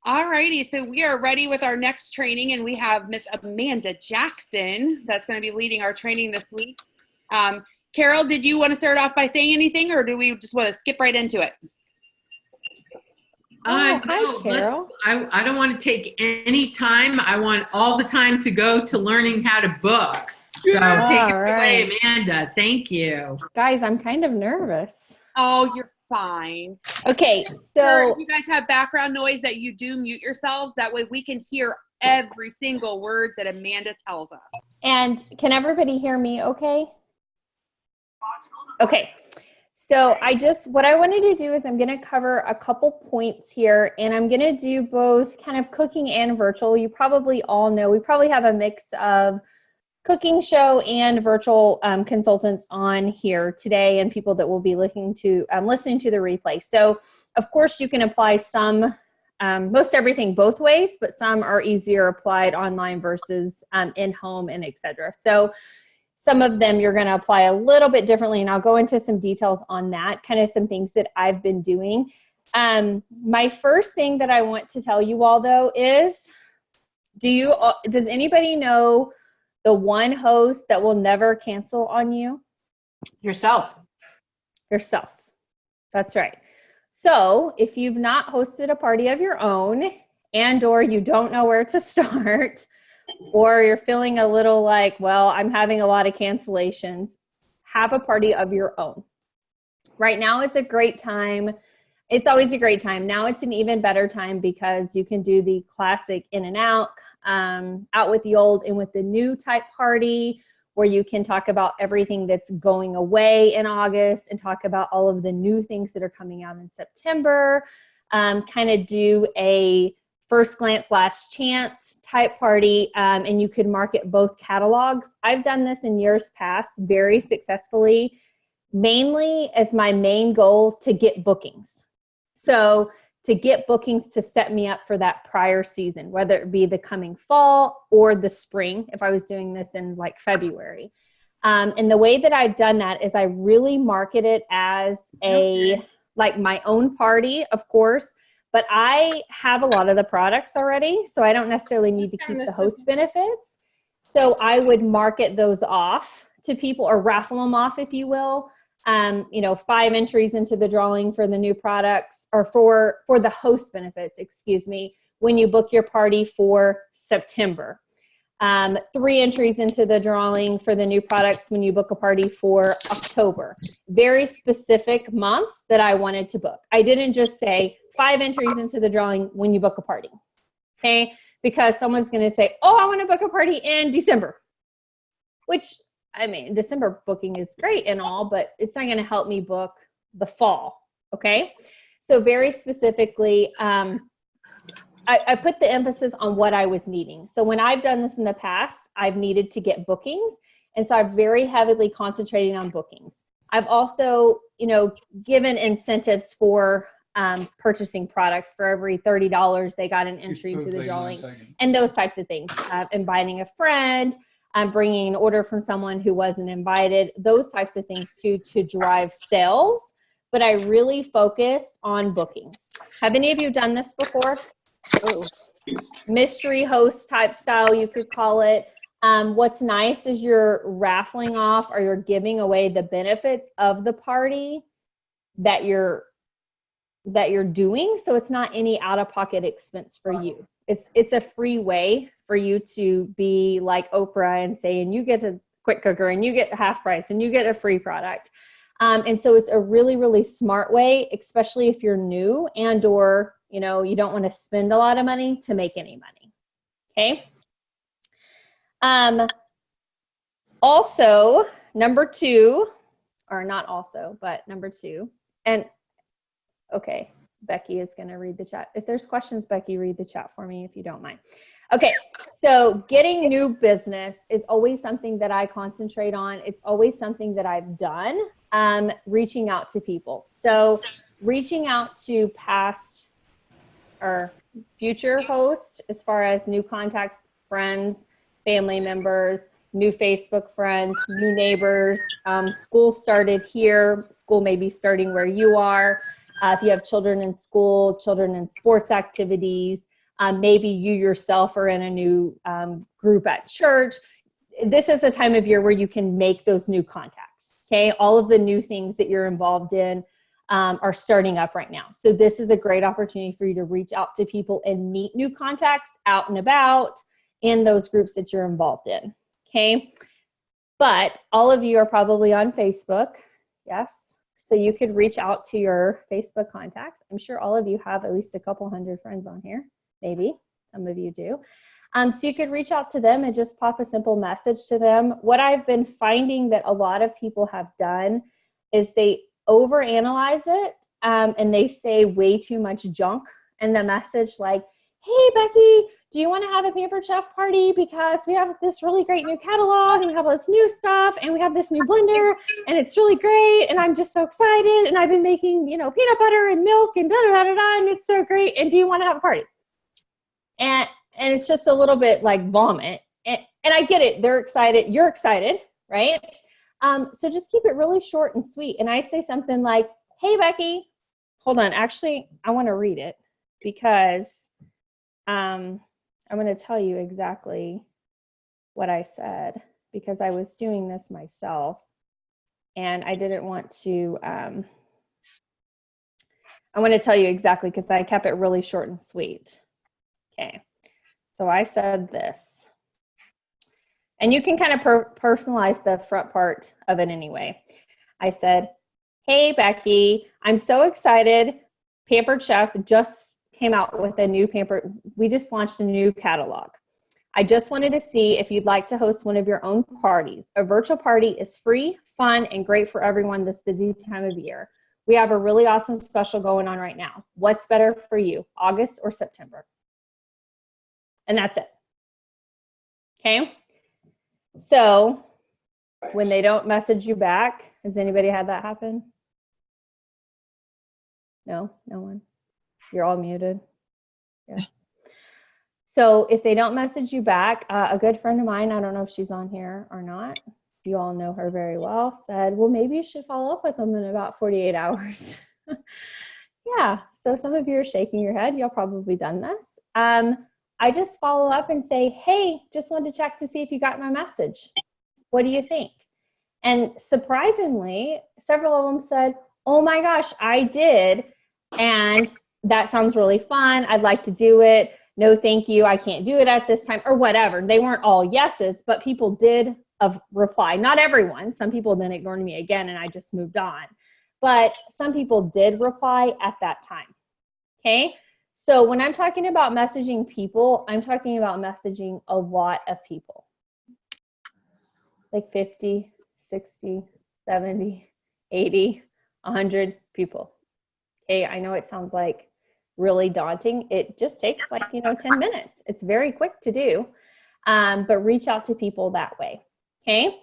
All righty, so we are ready with our next training, and we have Miss Amanda Jackson that's going to be leading our training this week. Carol, did you want to start off by saying anything, or do we just want to skip right into it? No, hi, Carol. I don't want to take any time. I want all the time to go to learning how to book. So take it away, Amanda. Thank you. Guys, I'm kind of nervous. Oh, you're fine. Okay, so if you guys have background noise that you do, mute yourselves. That way we can hear every single word that Amanda tells us. And can everybody hear me okay? Okay. So what I wanted to do is I'm going to cover a couple points here, and I'm going to do both kind of cooking and virtual. You probably all know, we probably have a mix of cooking show and virtual consultants on here today, and people that will be listening to the replay. So of course you can apply some, most everything both ways, but some are easier applied online versus in home and etc. So some of them you're going to apply a little bit differently, and I'll go into some details on that, kind of some things that I've been doing. My first thing that I want to tell you all though is, does anybody know the one host that will never cancel on you? Yourself. Yourself. That's right. So if you've not hosted a party of your own, and or you don't know where to start, or you're feeling a little like, well, I'm having a lot of cancellations, have a party of your own. Right now it's a great time. It's always a great time. Now it's an even better time because you can do the classic in and out with the old and with the new type party, where you can talk about everything that's going away in August and talk about all of the new things that are coming out in September. Kind of do a first glance, last chance type party, and you could market both catalogs. I've done this in years past very successfully, mainly as my main goal to get bookings. So to get bookings to set me up for that prior season, whether it be the coming fall or the spring, if I was doing this in like February. And the way that I've done that is I really market it as like my own party, of course, but I have a lot of the products already, so I don't necessarily need to keep the host benefits. So I would market those off to people, or raffle them off, if you will. 5 entries into the drawing for the new products, or for the host benefits, excuse me, when you book your party for September. 3 entries into the drawing for the new products when you book a party for October. Very specific months that I wanted to book. I didn't just say 5 entries into the drawing when you book a party, okay? Because someone's gonna say, oh, I wanna book a party in December, which, I mean, December booking is great and all, but it's not going to help me book the fall, okay? So very specifically, I put the emphasis on what I was needing. So when I've done this in the past, I've needed to get bookings, and so I'm very heavily concentrating on bookings. I've also, given incentives for purchasing products. For every $30, they got an entry into the drawing, and those types of things. Inviting a friend, bringing an order from someone who wasn't invited, those types of things too, to drive sales. But I really focus on bookings. Have any of you done this before? Oh. Mystery host type style, you could call it. What's nice is you're raffling off, or you're giving away the benefits of the party that you're doing. So it's not any out-of-pocket expense for you. It's a free way for you to be like Oprah and say, and you get a quick cooker, and you get half price, and you get a free product. And so it's a really, really smart way, especially if you're new and or, you don't want to spend a lot of money to make any money. Okay. Also, number 2, or not also, but number 2, and okay, Becky is going to read the chat. If there's questions, Becky, read the chat for me if you don't mind. Okay, so getting new business is always something that I concentrate on. It's always something that I've done, reaching out to people. So reaching out to past or future hosts, as far as new contacts, friends, family members, new Facebook friends, new neighbors. School started here. School may be starting where you are. If you have children in school, children in sports activities, Maybe you yourself are in a new group at church. This is the time of year where you can make those new contacts. Okay. All of the new things that you're involved in are starting up right now. So this is a great opportunity for you to reach out to people and meet new contacts out and about in those groups that you're involved in. Okay. But all of you are probably on Facebook. Yes. So you could reach out to your Facebook contacts. I'm sure all of you have at least a couple hundred friends on here. Maybe some of you do. So you could reach out to them and just pop a simple message to them. What I've been finding that a lot of people have done is they overanalyze it and they say way too much junk in the message, like, hey, Becky, do you want to have a Pampered Chef party? Because we have this really great new catalog and we have all this new stuff and we have this new blender and it's really great and I'm just so excited and I've been making, you know, peanut butter and milk and da-da-da-da-da and it's so great and do you want to have a party? And it's just a little bit like vomit. And I get it. They're excited. You're excited, right? So just keep it really short and sweet. And I say something like, hey, Becky, hold on. Actually, I want to read it because I'm going to tell you exactly what I said because I was doing this myself and I didn't want to, I want to tell you exactly because I kept it really short and sweet. Okay. So I said this, and you can kind of personalize the front part of it anyway. I said, hey, Becky, I'm so excited. Pampered Chef just came out with a new we just launched a new catalog. I just wanted to see if you'd like to host one of your own parties. A virtual party is free, fun, and great for everyone this busy time of year. We have a really awesome special going on right now. What's better for you, August or September? And that's it. Okay. So when they don't message you back, has anybody had that happen? No, no one. You're all muted. Yeah. So if they don't message you back, a good friend of mine, I don't know if she's on here or not, you all know her very well, said, well, maybe you should follow up with them in about 48 hours. Yeah. So some of you are shaking your head. Y'all probably done this. I just follow up and say, hey, just wanted to check to see if you got my message. What do you think? And surprisingly, several of them said, oh my gosh, I did. And that sounds really fun. I'd like to do it. No, thank you. I can't do it at this time or whatever. They weren't all yeses, but people did reply. Not everyone. Some people then ignored me again and I just moved on. But some people did reply at that time. Okay. So when I'm talking about messaging people, I'm talking about messaging a lot of people. Like 50, 60, 70, 80, 100 people. Okay, I know it sounds like really daunting. It just takes 10 minutes. It's very quick to do, but reach out to people that way. Okay,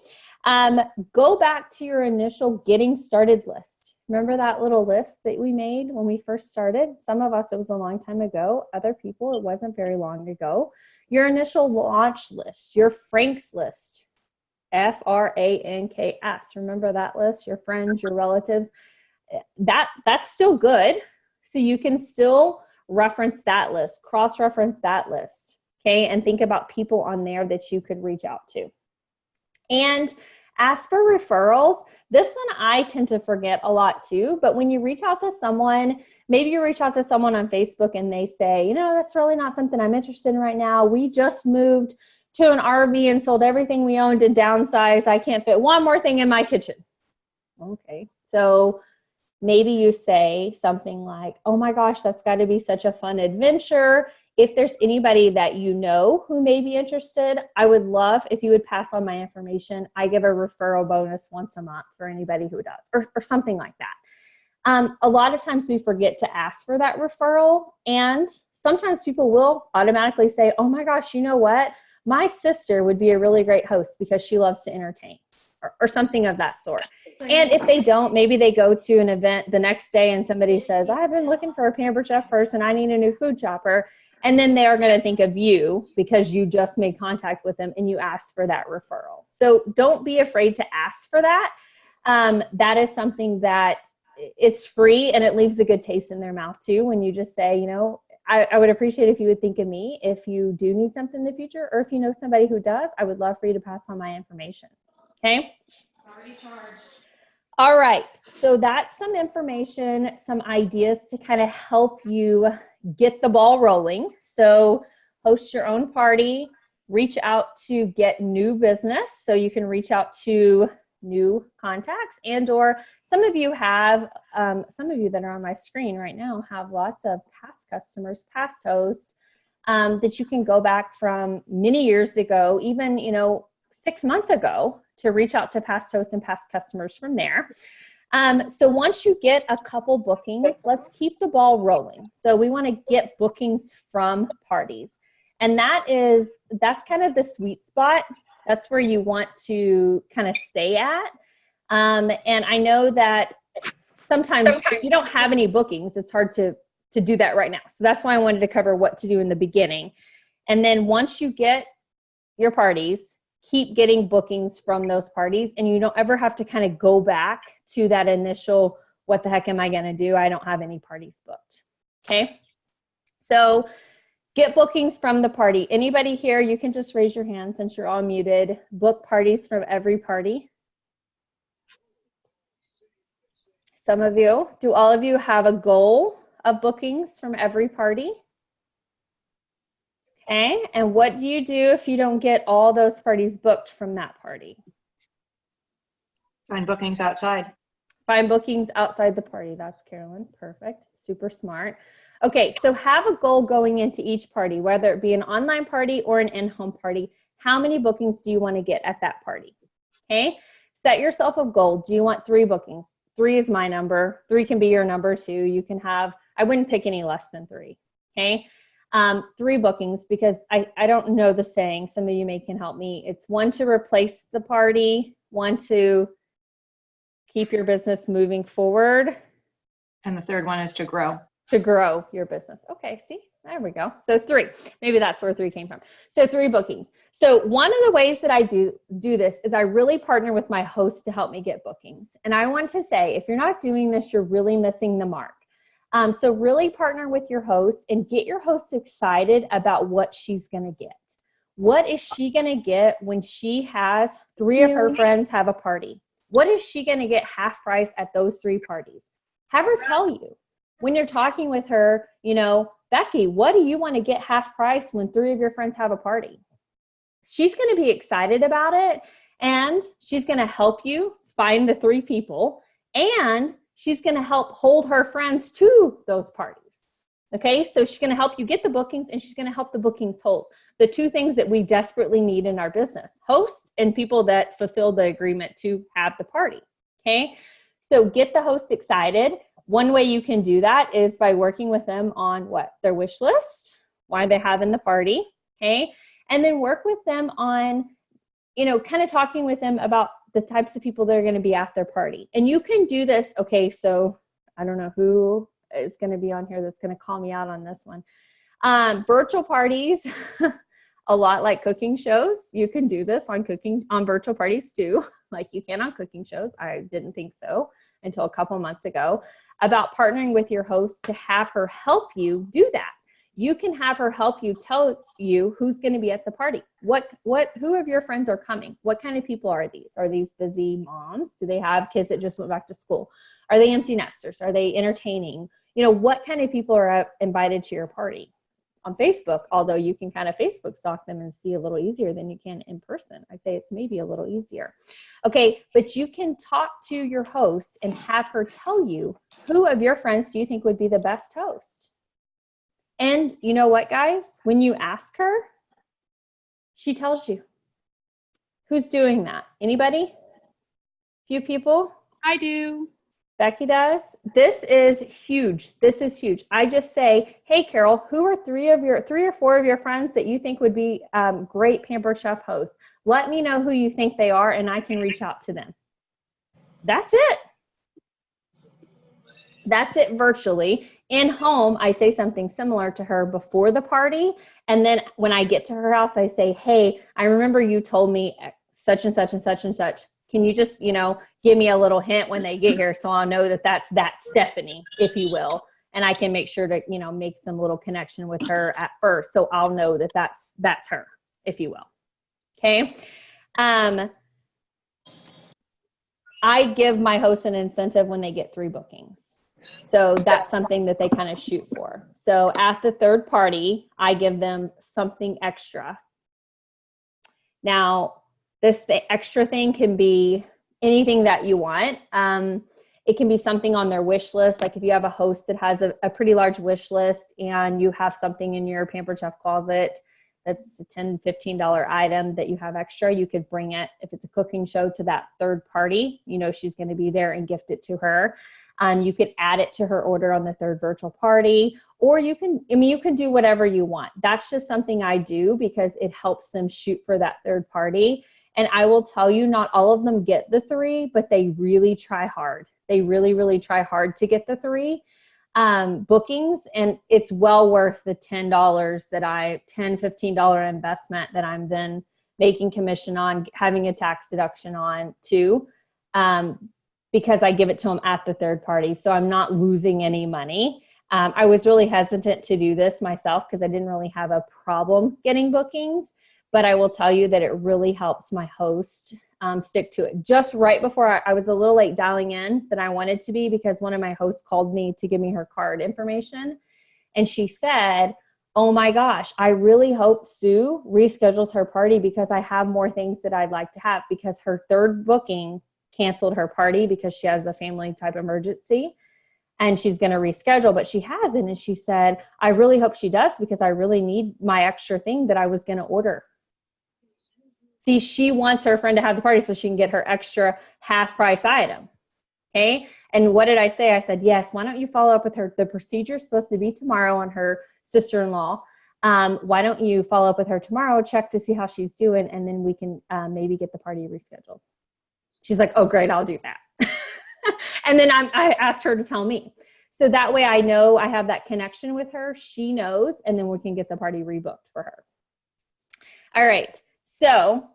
go back to your initial getting started list. Remember that little list that we made when we first started? Some of us, it was a long time ago. Other people, it wasn't very long ago. Your initial launch list, your Franks list, FRANKS. Remember that list? Your friends, your relatives. That's still good. So you can still reference that list, cross-reference that list, okay? And think about people on there that you could reach out to. And ask for referrals. This one I tend to forget a lot too, but when you reach out to someone, maybe you reach out to someone on Facebook and they say, you know, that's really not something I'm interested in right now. We just moved to an RV and sold everything we owned and downsized. I can't fit one more thing in my kitchen. Okay, so maybe you say something like, oh my gosh, that's got to be such a fun adventure. If there's anybody that you know who may be interested, I would love if you would pass on my information. I give a referral bonus once a month for anybody who does, or something like that. A lot of times we forget to ask for that referral, and sometimes people will automatically say, oh my gosh, you know what? My sister would be a really great host because she loves to entertain, or something of that sort. And if they don't, maybe they go to an event the next day and somebody says, I've been looking for a Pampered Chef person. I need a new food shopper. And then they are going to think of you because you just made contact with them and you asked for that referral. So don't be afraid to ask for that. That is something that it's free and it leaves a good taste in their mouth too. When you just say, you know, I would appreciate if you would think of me if you do need something in the future, or if you know somebody who does, I would love for you to pass on my information. Okay? It's already charged. All right. So that's some information, some ideas to kind of help you get the ball rolling. So host your own party, reach out to get new business. So you can reach out to new contacts, and or some of you have, some of you that are on my screen right now have lots of past customers, past hosts, that you can go back from many years ago, even, 6 months ago, to reach out to past hosts and past customers from there. So once you get a couple bookings, let's keep the ball rolling. So we want to get bookings from parties. And that's kind of the sweet spot. That's where you want to kind of stay at. And I know that sometimes you don't have any bookings. It's hard to do that right now. So that's why I wanted to cover what to do in the beginning. And then once you get your parties, keep getting bookings from those parties. And you don't ever have to kind of go back to that initial, what the heck am I going to do? I don't have any parties booked. Okay. So get bookings from the party. Anybody here, you can just raise your hand since you're all muted. Book parties from every party. Some of you. Do all of you have a goal of bookings from every party? Okay. And what do you do if you don't get all those parties booked from that party? Find bookings outside. Find bookings outside the party. That's Carolyn. Perfect. Super smart. Okay, so have a goal going into each party, whether it be an online party or an in-home party. How many bookings do you want to get at that party? Okay, set yourself a goal. Do you want 3 bookings? 3 is my number. 3 can be your number too. You can have, I wouldn't pick any less than 3. Okay, 3 bookings, because I don't know the saying. Some of you can help me. It's 1 to replace the party, 1 to keep your business moving forward. And the third one is to grow. To grow your business. Okay, see, there we go. So 3, maybe that's where 3 came from. So 3 bookings. So one of the ways that I do this is I really partner with my host to help me get bookings. And I want to say, if you're not doing this, you're really missing the mark. So really partner with your host and get your host excited about what she's going to get. What is she going to get when she has 3 of her friends have a party? What is she going to get half price at those 3 parties? Have her tell you. When you're talking with her, Becky, what do you want to get half price when 3 of your friends have a party? She's going to be excited about it, and she's going to help you find the 3 people, and she's going to help hold her friends to those parties. Okay, so she's going to help you get the bookings, and she's going to help the bookings hold. The 2 things that we desperately need in our business: host and people that fulfill the agreement to have the party. Okay, so get the host excited. One way you can do that is by working with them on their wish list, why they have in the party, okay? And then work with them on, kind of talking with them about the types of people that are going to be at their party. And you can do this, okay, so I don't know who is going to be on here that's going to call me out on this one. Virtual parties, a lot like cooking shows. You can do this on virtual parties too, like you can on cooking shows. I didn't think so until a couple months ago, about partnering with your host to have her help you do that. You can have her help you tell you who's going to be at the party. Who of your friends are coming? What kind of people are these? Are these busy moms? Do they have kids that just went back to school? Are they empty nesters? Are they entertaining? What kind of people are invited to your party? On Facebook, although you can kind of Facebook stalk them and see a little easier than you can in person. I'd say it's maybe a little easier. Okay, but you can talk to your host and have her tell you, who of your friends do you think would be the best host? And you know what, guys? When you ask her, she tells you. Who's doing that? Anybody? Few people? I do. Becky does. This is huge. This is huge. I just say, hey, Carol, who are 3 or 4 of your friends that you think would be great Pampered Chef hosts? Let me know who you think they are, and I can reach out to them. That's it. That's it virtually. In home, I say something similar to her before the party. And then when I get to her house, I say, hey, I remember you told me such and such and such and such. Can you just, give me a little hint when they get here so I'll know that that's Stephanie, if you will. and I can make sure to, you know, make some little connection with her at first. So I'll know that that's her, if you will. Okay. I give my hosts an incentive when they get 3 bookings. So that's something that they kind of shoot for. So at the third party, I give them something extra. Now, the extra thing can be anything that you want. It can be something on their wish list. Like if you have a host that has a pretty large wish list and you have something in your Pampered Chef closet that's a $10, $15 item that you have extra, you could bring it, if it's a cooking show, to that third party. You know she's going to be there, and gift it to her. You could add it to her order on the third virtual party, or you can do whatever you want. That's just something I do because it helps them shoot for that third party. And I will tell you, not all of them get the 3, but they really try hard. They really, really try hard to get the 3 bookings, and it's well worth the $10, $15 investment that I'm then making commission on, having a tax deduction on too, because I give it to them at the third party. So I'm not losing any money. I was really hesitant to do this myself because I didn't really have a problem getting bookings, but I will tell you that it really helps my host stick to it. Just right before I was a little late dialing in than I wanted to be, because one of my hosts called me to give me her card information. And she said, oh my gosh, I really hope Sue reschedules her party because I have more things that I'd like to have, because her third booking canceled her party because she has a family type emergency and she's going to reschedule, but she hasn't. And she said, I really hope she does because I really need my extra thing that I was going to order. See, she wants her friend to have the party so she can get her extra half price item. Okay. And what did I say? I said, yes, why don't you follow up with her? The procedure is supposed to be tomorrow on her sister-in-law. Why don't you follow up with her tomorrow, check to see how she's doing, and then we can maybe get the party rescheduled. She's like, oh, great, I'll do that. And then I asked her to tell me. So that way I know I have that connection with her. She knows, and then we can get the party rebooked for her. All right. So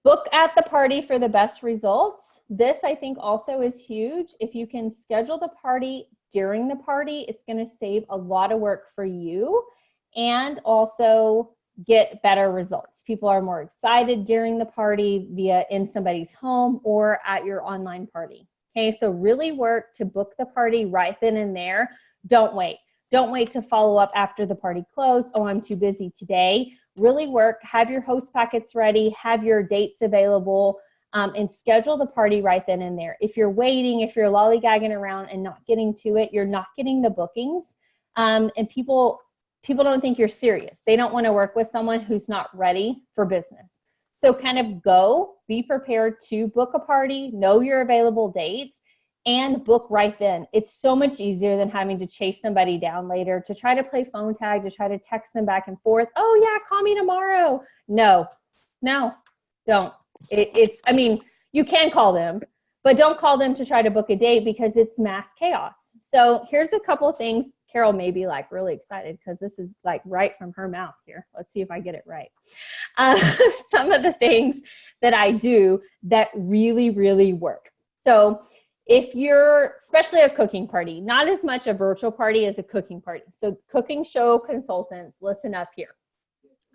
book at the party for the best results. This, I think, also is huge. If you can schedule the party during the party, it's going to save a lot of work for you and also get better results. People are more excited during the party via in somebody's home or at your online party. Okay, so really work to book the party right then and there. Don't wait. Don't wait to follow up after the party closed. Oh, I'm too busy today. Really work, have your host packets ready, have your dates available, and schedule the party right then and there. If you're waiting, if you're lollygagging around and not getting to it, you're not getting the bookings. And people don't think you're serious. They don't want to work with someone who's not ready for business. So kind of go, be prepared to book a party, know your available dates, and book right then. It's so much easier than having to chase somebody down later to try to play phone tag, to try to text them back and forth. Oh yeah, call me tomorrow. No, don't. I mean, you can call them, but don't call them to try to book a date because it's mass chaos. So here's a couple of things. Carol may be like really excited because this is like right from her mouth here. Let's see if I get it right. Some of the things that I do that really, really work. So if you're, especially a cooking party, not as much a virtual party as a cooking party. So cooking show consultants, listen up here.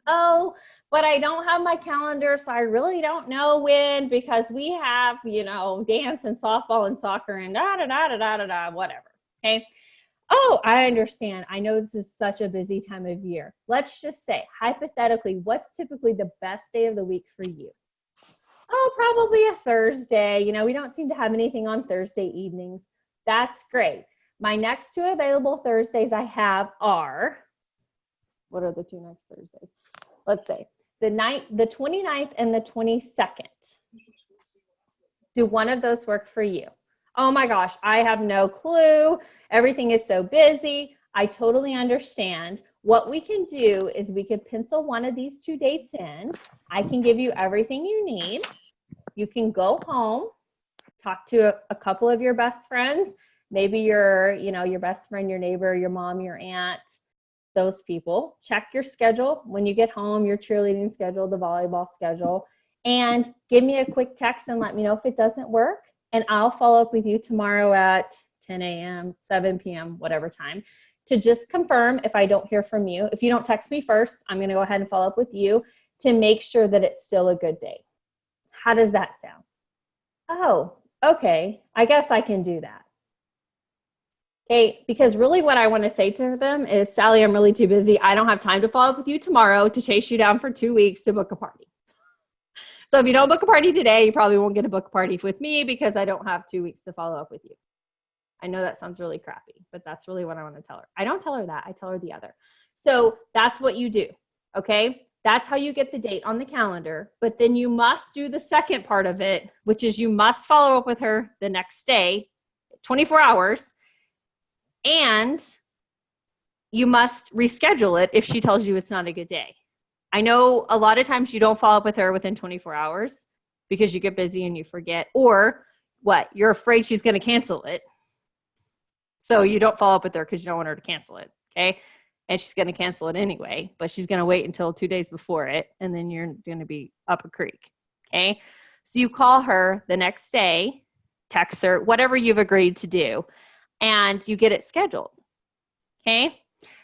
Oh, but I don't have my calendar, so I really don't know when, because we have, dance and softball and soccer and whatever. Okay. Oh, I understand. I know this is such a busy time of year. Let's just say, hypothetically, what's typically the best day of the week for you? Oh, probably a Thursday. We don't seem to have anything on Thursday evenings. That's great. My next 2 available Thursdays I have are, what are the 2 next Thursdays? Let's say the 29th and the 22nd. Do one of those work for you? Oh my gosh, I have no clue. Everything is so busy. I totally understand. What we can do is we could pencil one of these 2 dates in. I can give you everything you need. You can go home, talk to a couple of your best friends, maybe your best friend, your neighbor, your mom, your aunt, those people. Check your schedule when you get home, your cheerleading schedule, the volleyball schedule, and give me a quick text and let me know if it doesn't work. And I'll follow up with you tomorrow at 10 a.m., 7 p.m., whatever time, to just confirm if I don't hear from you. If you don't text me first, I'm going to go ahead and follow up with you to make sure that it's still a good day. How does that sound? Oh, okay. I guess I can do that. Okay, because really what I want to say to them is, Sally, I'm really too busy. I don't have time to follow up with you tomorrow to chase you down for 2 weeks to book a party. So if you don't book a party today, you probably won't get a book party with me because I don't have 2 weeks to follow up with you. I know that sounds really crappy, but that's really what I want to tell her. I don't tell her that. I tell her the other. So that's what you do, okay? That's how you get the date on the calendar. But then you must do the second part of it, which is you must follow up with her the next day, 24 hours, and you must reschedule it if she tells you it's not a good day. I know a lot of times you don't follow up with her within 24 hours because you get busy and you forget, or what? You're afraid she's going to cancel it. So you don't follow up with her because you don't want her to cancel it, okay? And she's going to cancel it anyway, but she's going to wait until 2 days before it, and then you're going to be up a creek, okay? So you call her the next day, text her, whatever you've agreed to do, and you get it scheduled, okay?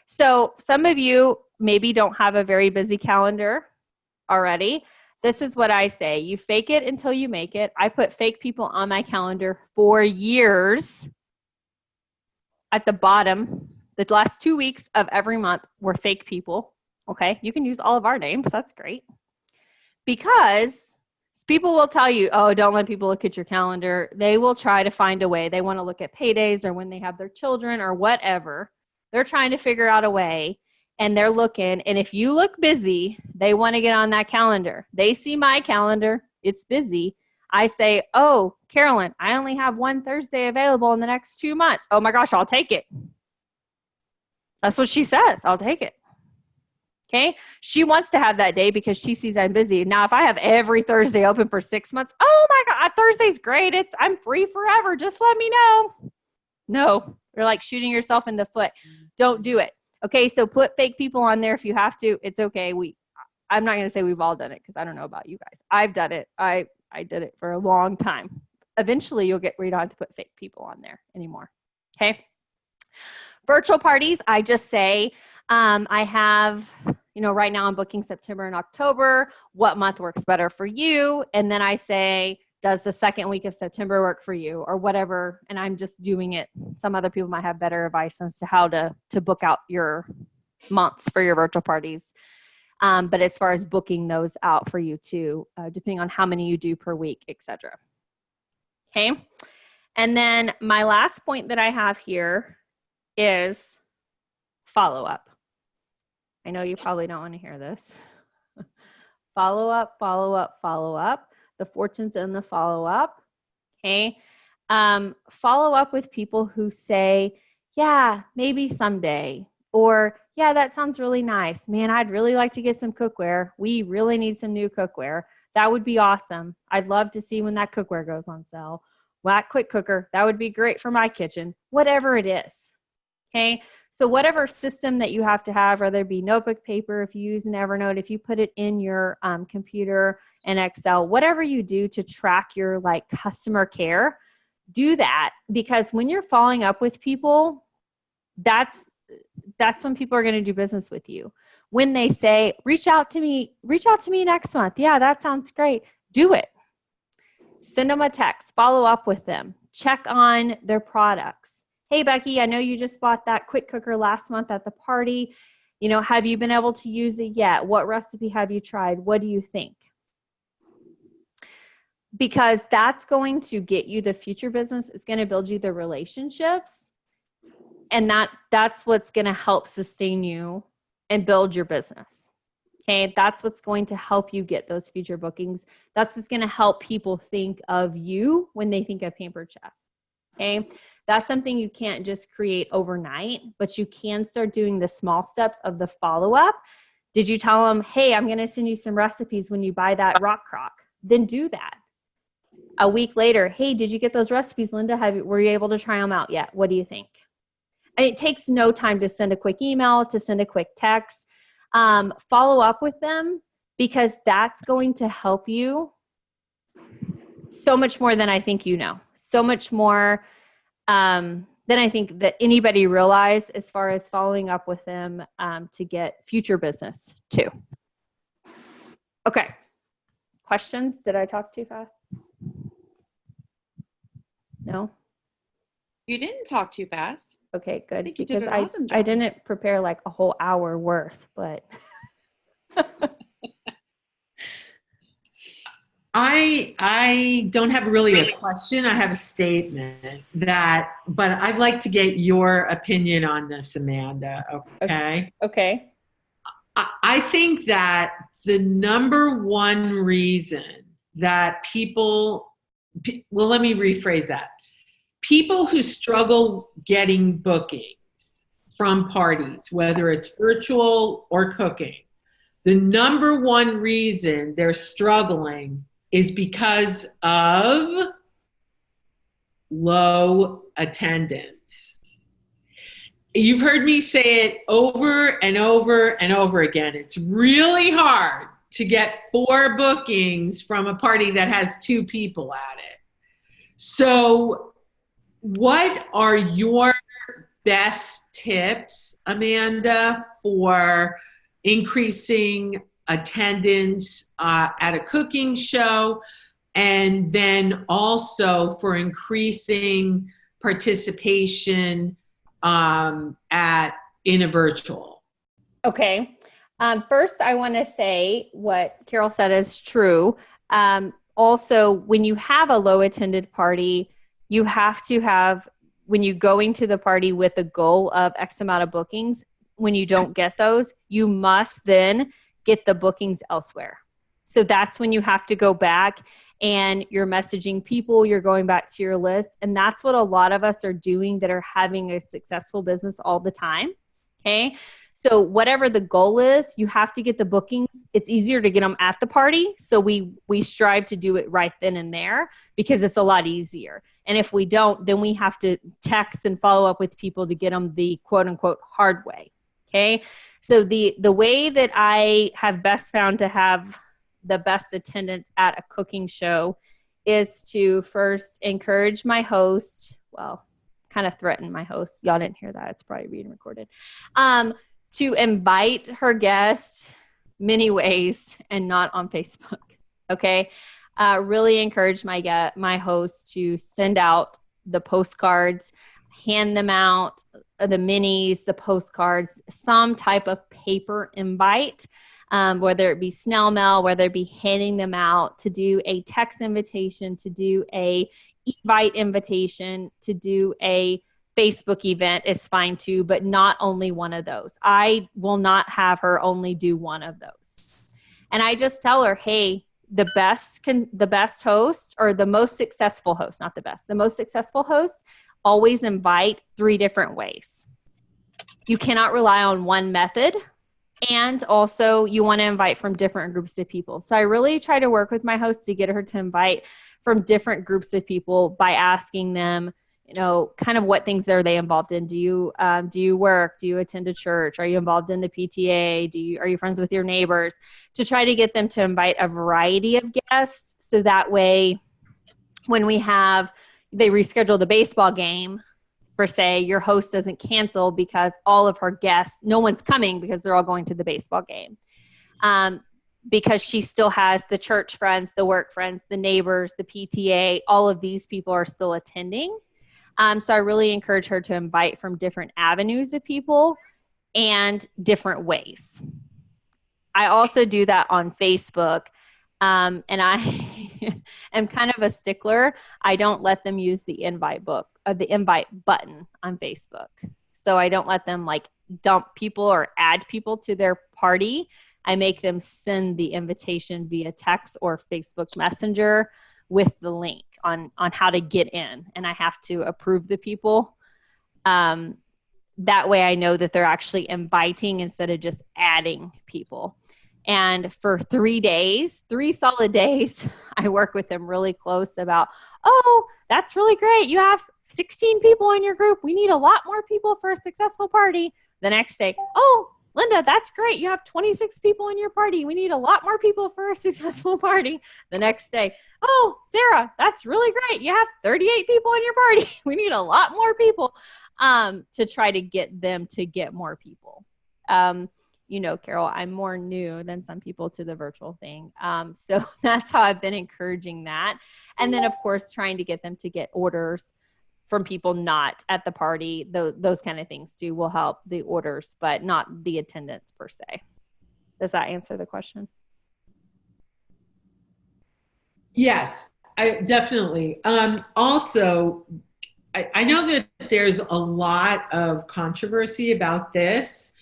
So some of you maybe don't have a very busy calendar already. This is what I say. You fake it until you make it. I put fake people on my calendar for years. At the bottom, the last 2 weeks of every month were fake people, okay? You can use all of our names. That's great. Because people will tell you, oh, don't let people look at your calendar. They will try to find a way. They want to look at paydays or when they have their children or whatever. They're trying to figure out a way, and they're looking. And if you look busy, they want to get on that calendar. They see my calendar. It's busy. I say, oh, Carolyn, I only have one Thursday available in the next 2 months. Oh my gosh, I'll take it. That's what she says. I'll take it. Okay. She wants to have that day because she sees I'm busy. Now, if I have every Thursday open for 6 months, oh my God, Thursday's great. I'm free forever. Just let me know. No, you're like shooting yourself in the foot. Don't do it. Okay. So put fake people on there if you have to. It's okay. I'm not going to say we've all done it because I don't know about you guys. I've done it. I did it for a long time. Eventually you don't have to put fake people on there anymore. Okay. Virtual parties. I just say, I have, right now I'm booking September and October. What month works better for you? And then I say, does the second week of September work for you or whatever? And I'm just doing it. Some other people might have better advice as to how to book out your months for your virtual parties. But as far as booking those out for you too, depending on how many you do per week, etc. Okay. And then my last point that I have here is follow up. I know you probably don't want to hear this. Follow up, follow up, follow up. The fortune's in the follow up. Okay. Follow up with people who say, yeah, maybe someday. Or, yeah, that sounds really nice. Man, I'd really like to get some cookware. We really need some new cookware. That would be awesome. I'd love to see when that cookware goes on sale. Well, that quick cooker, that would be great for my kitchen. Whatever it is. Okay. So whatever system that you have to have, whether it be notebook paper, if you use an Evernote, if you put it in your computer and Excel, whatever you do to track your customer care, do that, because when you're following up with people, that's when people are going to do business with you. When they say, reach out to me next month. Yeah, that sounds great. Do it. Send them a text, follow up with them, check on their products. Hey, Becky, I know you just bought that quick cooker last month at the party. Have you been able to use it yet? What recipe have you tried? What do you think? Because that's going to get you the future business. It's going to build you the relationships. And that's what's going to help sustain you and build your business. Okay. That's what's going to help you get those future bookings. That's what's going to help people think of you when they think of Pampered Chef. Okay. That's something you can't just create overnight, but you can start doing the small steps of the follow-up. Did you tell them, hey, I'm going to send you some recipes when you buy that rock crock? Then do that. A week later, hey, did you get those recipes, Linda? Were you able to try them out yet? What do you think? And it takes no time to send a quick email, to send a quick text. Follow up with them, because that's going to help you so much more than I think you know. So much more then I think that anybody realize as far as following up with them to get future business too. Okay. Questions? Did I talk too fast? No? You didn't talk too fast. Okay, good. think you did Because an awesome I job. didn't prepare like a whole hour worth, but I don't have really a question. I have a statement but I'd like to get your opinion on this, Amanda. Okay. okay. I think that the number one reason that well, let me rephrase that. People who struggle getting bookings from parties, whether it's virtual or cooking, the number one reason they're struggling is because of low attendance. You've heard me say it over and over and over again. It's really hard to get 4 bookings from a party that has 2 people at it. So what are your best tips, Amanda, for increasing attendance at a cooking show, and then also for increasing participation in a virtual? Okay. First, I want to say what Carol said is true. Also, when you have a low attended party, you have to have, when you're going to the party with the goal of X amount of bookings, when you don't get those, you must then get the bookings elsewhere. So that's when you have to go back and you're messaging people, you're going back to your list. And that's what a lot of us are doing that are having a successful business all the time. Okay. So whatever the goal is, you have to get the bookings. It's easier to get them at the party. So we strive to do it right then and there because it's a lot easier. And if we don't, then we have to text and follow up with people to get them the quote unquote hard way. Okay. So the way that I have best found to have the best attendance at a cooking show is to first encourage my host. Well, kind of threaten my host. Y'all didn't hear that. It's probably being recorded. To invite her guest many ways and not on Facebook. Okay. Really encourage my host to send out the postcards, hand them out, the minis, the postcards, some type of paper invite, whether it be snail mail, whether it be handing them out, to do a text invitation, to do a invite invitation, to do a Facebook event is fine too, but not only one of those. I will not have her only do one of those. And I just tell her, hey, the best host, or the most successful host, not the best, the most successful host always invite 3 different ways. You cannot rely on one method. And also you want to invite from different groups of people. So I really try to work with my host to get her to invite from different groups of people by asking them, kind of what things are they involved in? Do you work? Do you attend a church? Are you involved in the PTA? Are you friends with your neighbors? To try to get them to invite a variety of guests. So that way, when they reschedule the baseball game, per se, your host doesn't cancel because all of her guests, no one's coming because they're all going to the baseball game. Because she still has the church friends, the work friends, the neighbors, the PTA, all of these people are still attending. So I really encourage her to invite from different avenues of people and different ways. I also do that on Facebook. And I am kind of a stickler. I don't let them use the invite button on Facebook. So I don't let them dump people or add people to their party. I make them send the invitation via text or Facebook Messenger with the link on how to get in. And I have to approve the people. That way I know that they're actually inviting instead of just adding people. And for 3 solid days, I work with them really close about, oh, that's really great. You have 16 people in your group. We need a lot more people for a successful party. The next day, oh, Linda, that's great. You have 26 people in your party. We need a lot more people for a successful party. The next day, oh, Sarah, that's really great. You have 38 people in your party. We need a lot more people to try to get them to get more people. You know, Carol, I'm more new than some people to the virtual thing. So that's how I've been encouraging that. And then, of course, trying to get them to get orders from people not at the party. Those kind of things too will help the orders, but not the attendance per se. Does that answer the question? Yes, I definitely. Also, I know that there's a lot of controversy about this,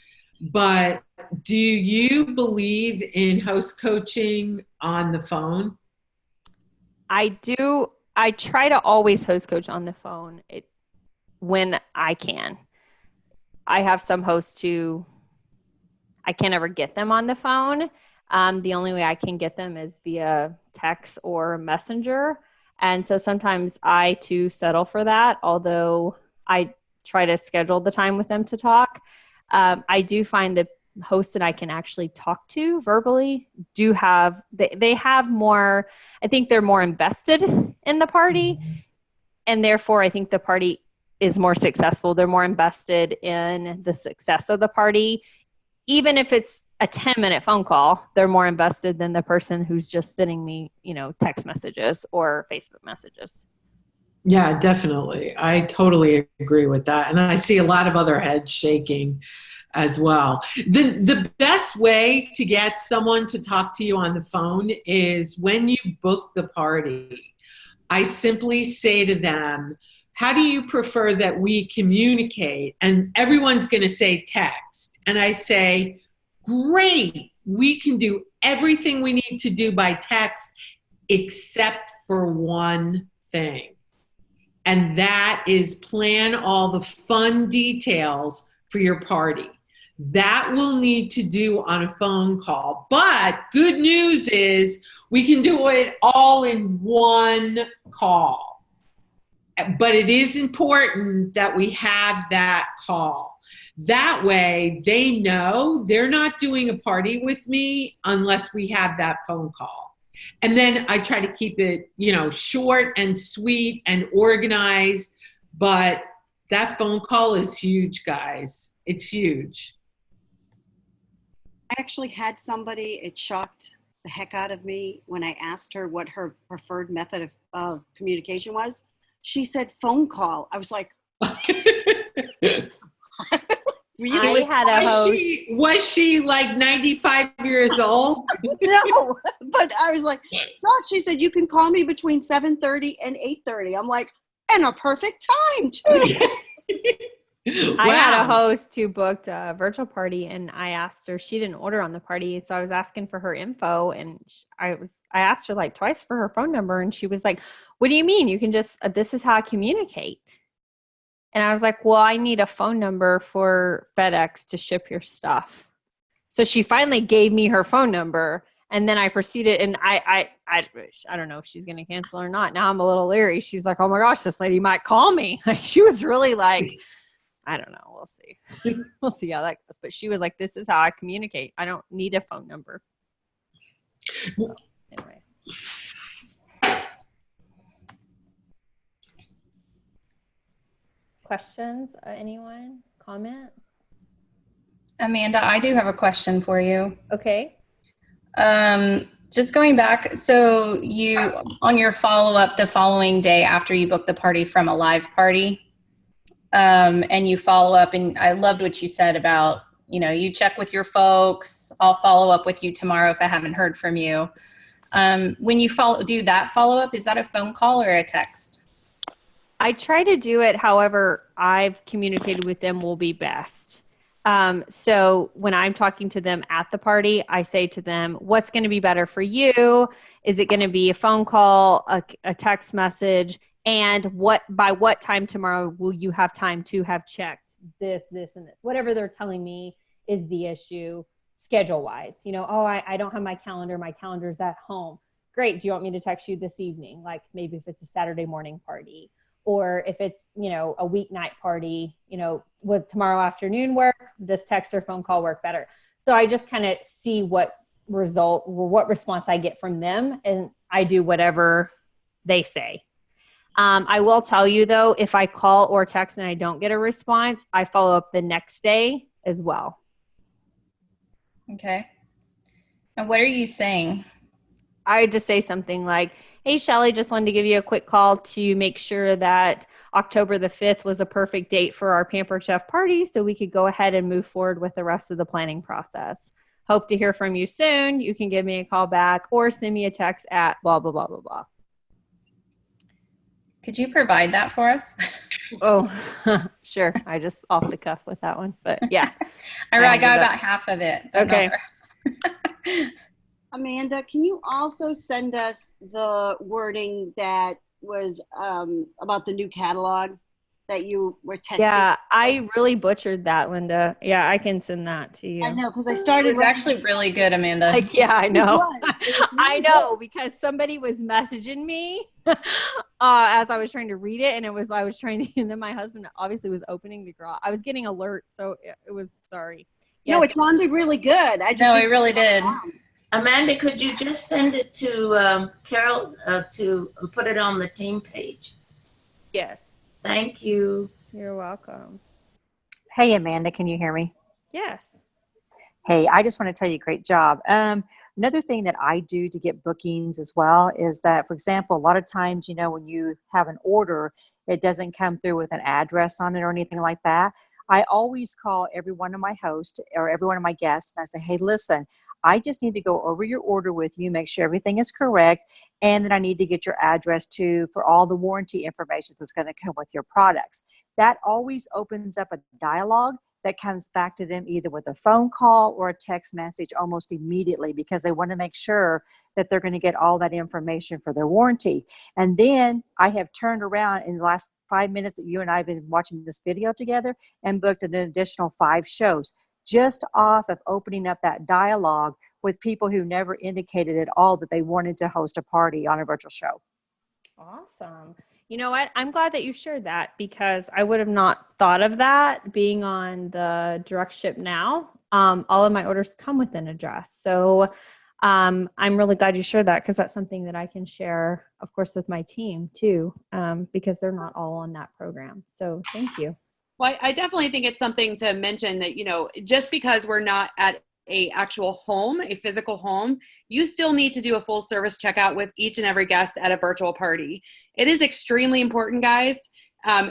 but do you believe in host coaching on the phone? I do. I try to always host coach on the phone when I can. I have some hosts who I can't ever get them on the phone. The only way I can get them is via text or messenger. And so sometimes I too settle for that, although I try to schedule the time with them to talk. I do find that hosts that I can actually talk to verbally do have, they have more, I think they're more invested in the party. And therefore I think the party is more successful. They're more invested in the success of the party. Even if it's a 10-minute phone call, they're more invested than the person who's just sending me, text messages or Facebook messages. Yeah, definitely. I totally agree with that. And I see a lot of other heads shaking as well. The best way to get someone to talk to you on the phone is when you book the party. I simply say to them, how do you prefer that we communicate? And everyone's going to say text. And I say, great, we can do everything we need to do by text except for one thing. And that is plan all the fun details for your party. That we'll need to do on a phone call. But good news is we can do it all in one call. But it is important that we have that call. That way they know they're not doing a party with me unless we have that phone call. And then I try to keep it, short and sweet and organized. But that phone call is huge, guys. It's huge. I actually had somebody, it shocked the heck out of me when I asked her what her preferred method of communication was. She said phone call. I was like, really? I had a host. Was she like 95 years old? No, but I was like, God, she said, you can call me between 7:30 and 8:30. I'm like, and a perfect time too. I had a host who booked a virtual party and I asked her, she didn't order on the party. So I was asking for her info and I asked her like twice for her phone number. And she was like, what do you mean? You can just, this is how I communicate. And I was like, well, I need a phone number for FedEx to ship your stuff. So she finally gave me her phone number and then I proceeded and I don't know if she's going to cancel or not. Now I'm a little leery. She's like, oh my gosh, this lady might call me. Like she was really like, I don't know. We'll see. We'll see how that goes. But she was like, this is how I communicate. I don't need a phone number. So, anyway. Questions? Anyone? Comments? Amanda, I do have a question for you. Okay. Just going back, so you, on your follow-up the following day after you booked the party from a live party, and you follow up, and I loved what you said about, you check with your folks, I'll follow up with you tomorrow if I haven't heard from you. When you do that follow-up, is that a phone call or a text? I try to do it however I've communicated with them will be best. So when I'm talking to them at the party, I say to them, what's going to be better for you? Is it going to be a phone call, a text message? And by what time tomorrow will you have time to have checked this, and this? Whatever they're telling me is the issue schedule-wise. I don't have my calendar. My calendar's at home. Great. Do you want me to text you this evening? Like maybe if it's a Saturday morning party. or if it's, you know, a weeknight party, you know, would tomorrow afternoon work? Does text or phone call work better? So I just kind of see what result or what response I get from them, and I do whatever they say. I will tell you though, if I call or text and I don't get a response, I follow up the next day as well. Okay. And what are you saying? I just say something like, hey, Shelly, just wanted to give you a quick call to make sure that October the 5th was a perfect date for our Pampered Chef party so we could go ahead and move forward with the rest of the planning process. Hope to hear from you soon. You can give me a call back or send me a text at blah, blah, blah, blah, blah. Could you provide that for us? Oh, sure. I just off the cuff with that one, but yeah. I got about half of it. But Okay. not the rest. Amanda, can you also send us the wording that was about the new catalog that you were texting? Yeah, I really butchered that, Linda. Yeah, I can send that to you. I know, because I It started. was actually really good, Amanda. Like, yeah, I know. It was I really know, because somebody was messaging me as I was trying to read it, and I was trying to, and then my husband obviously was opening the garage. I was getting alert, so it was, sorry. No, Yes. it sounded really good. I just No, it didn't really write it did. down. Amanda, could you just send it to Carol to put it on the team page? Yes. Thank you. You're welcome. Hey, Amanda, can you hear me? Yes. Hey, I just want to tell you, great job. Another thing that I do to get bookings as well is that, for example, a lot of times, you know, when you have an order, it doesn't come through with an address on it or anything like that. I always call every one of my hosts or every one of my guests and I say, hey, listen, I just need to go over your order with you, make sure everything is correct, and then I need to get your address too for all the warranty information that's going to come with your products. That always opens up a dialogue that comes back to them either with a phone call or a text message almost immediately, because they want to make sure that they're going to get all that information for their warranty. And then I have turned around in the last 5 minutes that you and I have been watching this video together and booked an additional 5 shows just off of opening up that dialogue with people who never indicated at all that they wanted to host a party on a virtual show. Awesome. You know what? I'm glad that you shared that, because I would have not thought of that being on the direct ship now. All of my orders come with an address. So I'm really glad you shared that, because that's something that I can share, of course, with my team too, because they're not all on that program. So thank you. Well, I definitely think it's something to mention that, you know, just because we're not at a actual home, a physical home, you still need to do a full service checkout with each and every guest at a virtual party. It is extremely important, guys,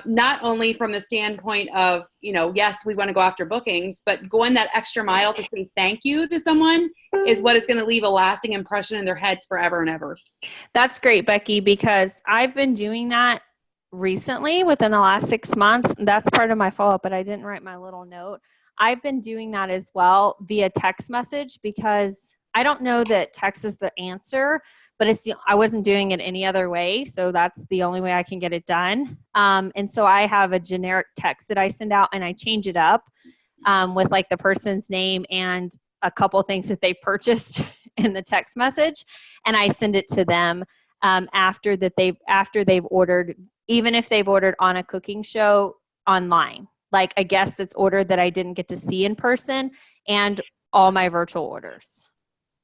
not only from the standpoint of, you know, yes, we want to go after bookings, but going that extra mile to say thank you to someone is what is going to leave a lasting impression in their heads forever and ever. That's great, Becky, because I've been doing that recently within the last 6 months. That's part of my follow-up, but I didn't write my little note. I've been doing that as well via text message, because I don't know that text is the answer, but I wasn't doing it any other way. So that's the only way I can get it done. And so I have a generic text that I send out, and I change it up with like the person's name and a couple things that they purchased in the text message. And I send it to them after they've ordered, even if they've ordered on a cooking show online, like a guest that's ordered that I didn't get to see in person, and all my virtual orders.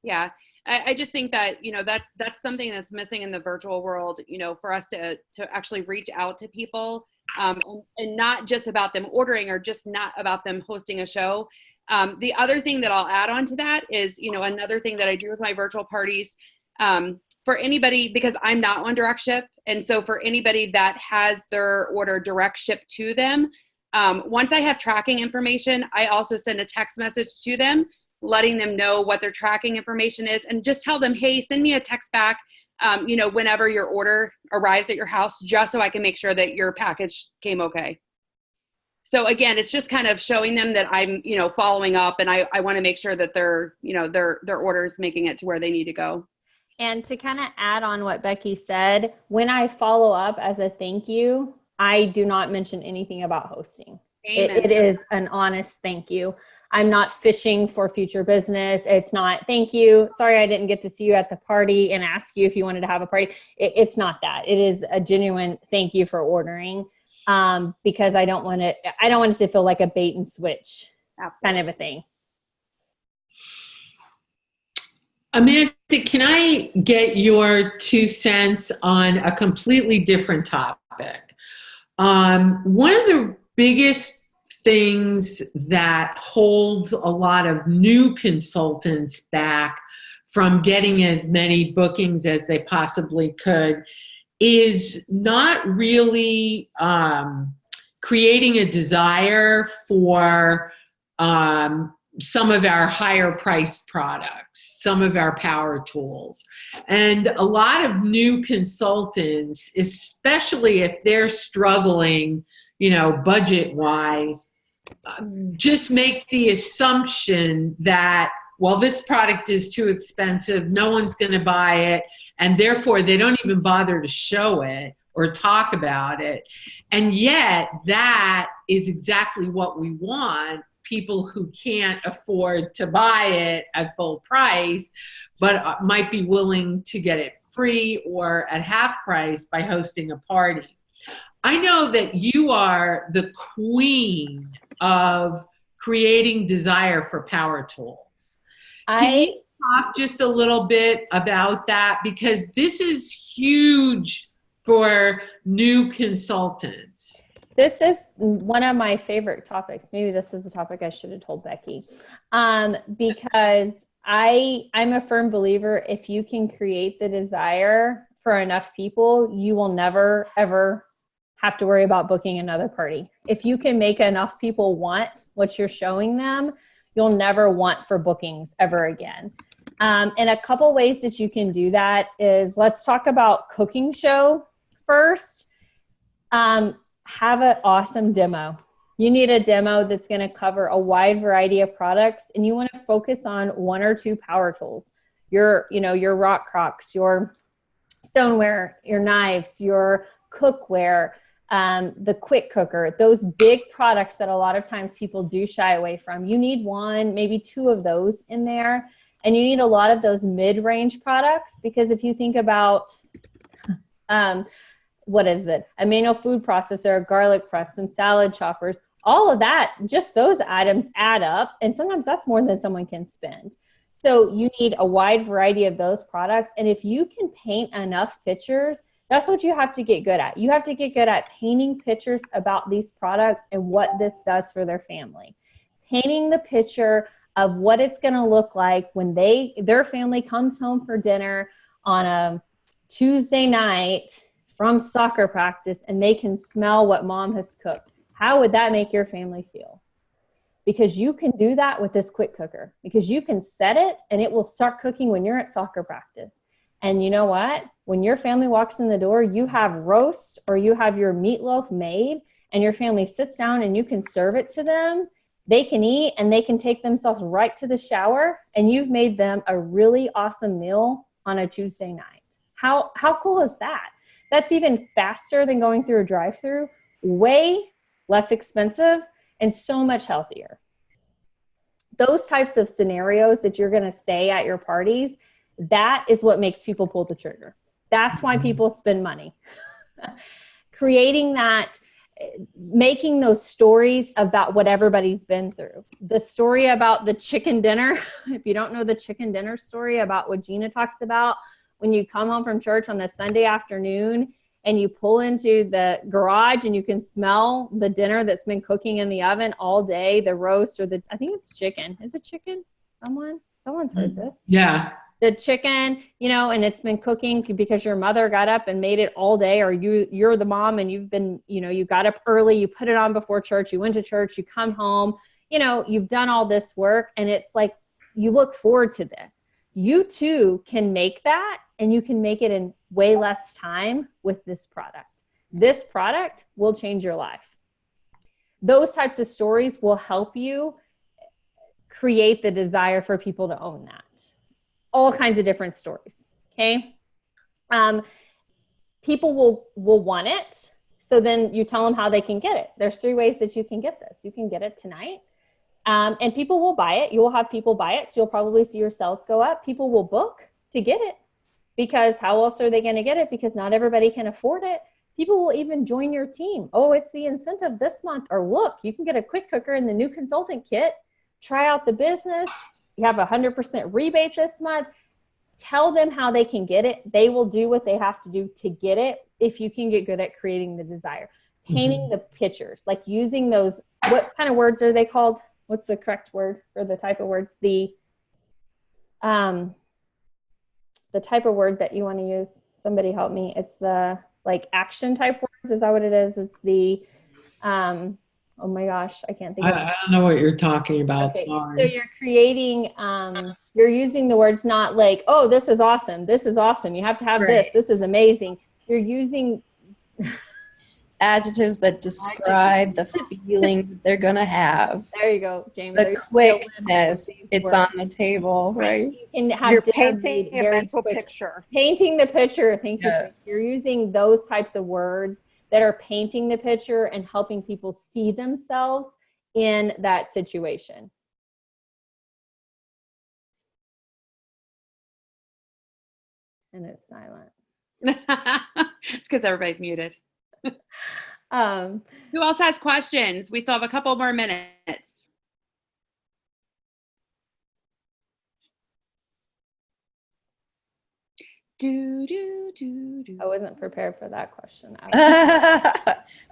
Yeah. I just think that, you know, that's something that's missing in the virtual world, you know, for us to actually reach out to people and not just about them ordering or just not about them hosting a show. The other thing that I'll add on to that is, you know, another thing that I do with my virtual parties, for anybody, because I'm not on direct ship. And so for anybody that has their order direct ship to them, once I have tracking information, I also send a text message to them, letting them know what their tracking information is, and just tell them, hey, send me a text back, you know, whenever your order arrives at your house, just so I can make sure that your package came okay. So again, it's just kind of showing them that I'm, you know, following up, and I want to make sure that their order's making it to where they need to go. And to kind of add on what Becky said, when I follow up as a thank you, I do not mention anything about hosting. Amen. It is an honest thank you. I'm not fishing for future business. It's not, thank you. Sorry, I didn't get to see you at the party and ask you if you wanted to have a party. It's not that. It is a genuine thank you for ordering, because I don't want it to feel like a bait and switch kind of a thing. Amanda, can I get your 2 cents on a completely different topic? One of the biggest things that holds a lot of new consultants back from getting as many bookings as they possibly could is not really creating a desire for some of our higher priced products, some of our power tools. And a lot of new consultants, especially if they're struggling, budget wise, just make the assumption that, well, this product is too expensive, no one's going to buy it, and therefore they don't even bother to show it or talk about it. And yet that is exactly what we want. People who can't afford to buy it at full price, but might be willing to get it free or at half price by hosting a party. I know that you are the queen of creating desire for power tools. Can you talk just a little bit about that? Because this is huge for new consultants. This is one of my favorite topics. Maybe this is the topic I should have told Becky. Because I'm a firm believer, if you can create the desire for enough people, you will never, ever have to worry about booking another party. If you can make enough people want what you're showing them, you'll never want for bookings ever again. And a couple ways that you can do that is, let's talk about cooking show first. Have an awesome demo. You need a demo that's going to cover a wide variety of products, and you want to focus on 1 or 2 power tools. Your rock crocks, your stoneware, your knives, your cookware, the quick cooker, those big products that a lot of times people do shy away from. You need 1, maybe 2 of those in there. And you need a lot of those mid-range products, because if you think about, what is it? A manual food processor, a garlic press, some salad choppers, all of that, just those items add up. And sometimes that's more than someone can spend. So you need a wide variety of those products. And if you can paint enough pictures, that's what you have to get good at. You have to get good at painting pictures about these products and what this does for their family. Painting the picture of what it's going to look like when their family comes home for dinner on a Tuesday night from soccer practice and they can smell what mom has cooked. How would that make your family feel? Because you can do that with this quick cooker, because you can set it and it will start cooking when you're at soccer practice. And you know what? When your family walks in the door, you have roast or you have your meatloaf made, and your family sits down and you can serve it to them. They can eat and they can take themselves right to the shower, and you've made them a really awesome meal on a Tuesday night. How cool is that? That's even faster than going through a drive-through, way less expensive, and so much healthier. Those types of scenarios that you're going to say at your parties, that is what makes people pull the trigger. That's why people spend money. Creating that, making those stories about what everybody's been through. The story about the chicken dinner, if you don't know the chicken dinner story about what Gina talks about, when you come home from church on a Sunday afternoon and you pull into the garage and you can smell the dinner that's been cooking in the oven all day, the roast or I think it's chicken. Is it chicken? Someone's heard this. Yeah. The chicken, and it's been cooking because your mother got up and made it all day, or you're the mom and you've been, you got up early, you put it on before church, you went to church, you come home, you've done all this work, and it's like, you look forward to this. You too can make that, and you can make it in way less time with this product. This product will change your life. Those types of stories will help you create the desire for people to own that. All kinds of different stories, okay? People will want it. So then you tell them how they can get it. There's 3 ways that you can get this. You can get it tonight. And people will buy it. You will have people buy it. So you'll probably see your sales go up. People will book to get it, because how else are they going to get it? Because not everybody can afford it. People will even join your team. Oh, it's the incentive this month. Or look, you can get a quick cooker in the new consultant kit. Try out the business. You have 100% rebate this month. Tell them how they can get it. They will do what they have to do to get it if you can get good at creating the desire. Painting the pictures, like using those, what kind of words are they called? What's the correct word for the type of words? The type of word that you want to use. Somebody help me. It's the like action type words. Is that what it is? It's the, oh my gosh, I can't think of it. I don't know what you're talking about. Okay. Sorry. So you're creating, you're using the words not like, oh, this is awesome. This is awesome. You have to have this. This is amazing. You're using adjectives that describe the feeling that they're gonna have. There you go, James. The quickness, it's on the table, right? You can have You're dinner painting be a very mental quick. picture. Painting the picture. Thank you. Yes. You're using those types of words that are painting the picture and helping people see themselves in that situation. And it's silent. It's because everybody's muted. Um, Who else has questions? We still have a couple more minutes. I wasn't prepared for that question.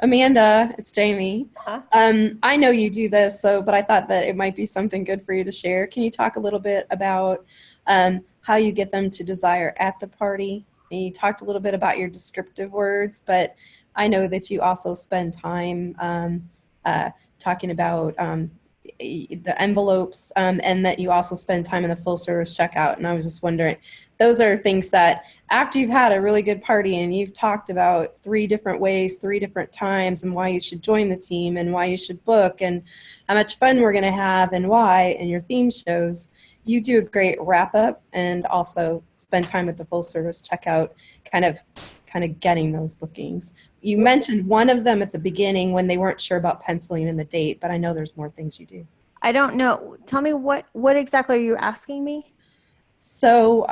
Amanda, it's Jamie. Uh-huh. I know you do this, but I thought that it might be something good for you to share. Can you talk a little bit about how you get them to desire at the party? And you talked a little bit about your descriptive words, but I know that you also spend time talking about the envelopes, and that you also spend time in the full service checkout. And I was just wondering, those are things that after you've had a really good party and you've talked about 3 different ways, 3 different times, and why you should join the team and why you should book and how much fun we're going to have and why, and your theme shows, you do a great wrap up and also spend time with the full service checkout, kind of getting those bookings. You mentioned one of them at the beginning when they weren't sure about penciling in the date, but I know there's more things you do. I don't know. Tell me what exactly are you asking me? So,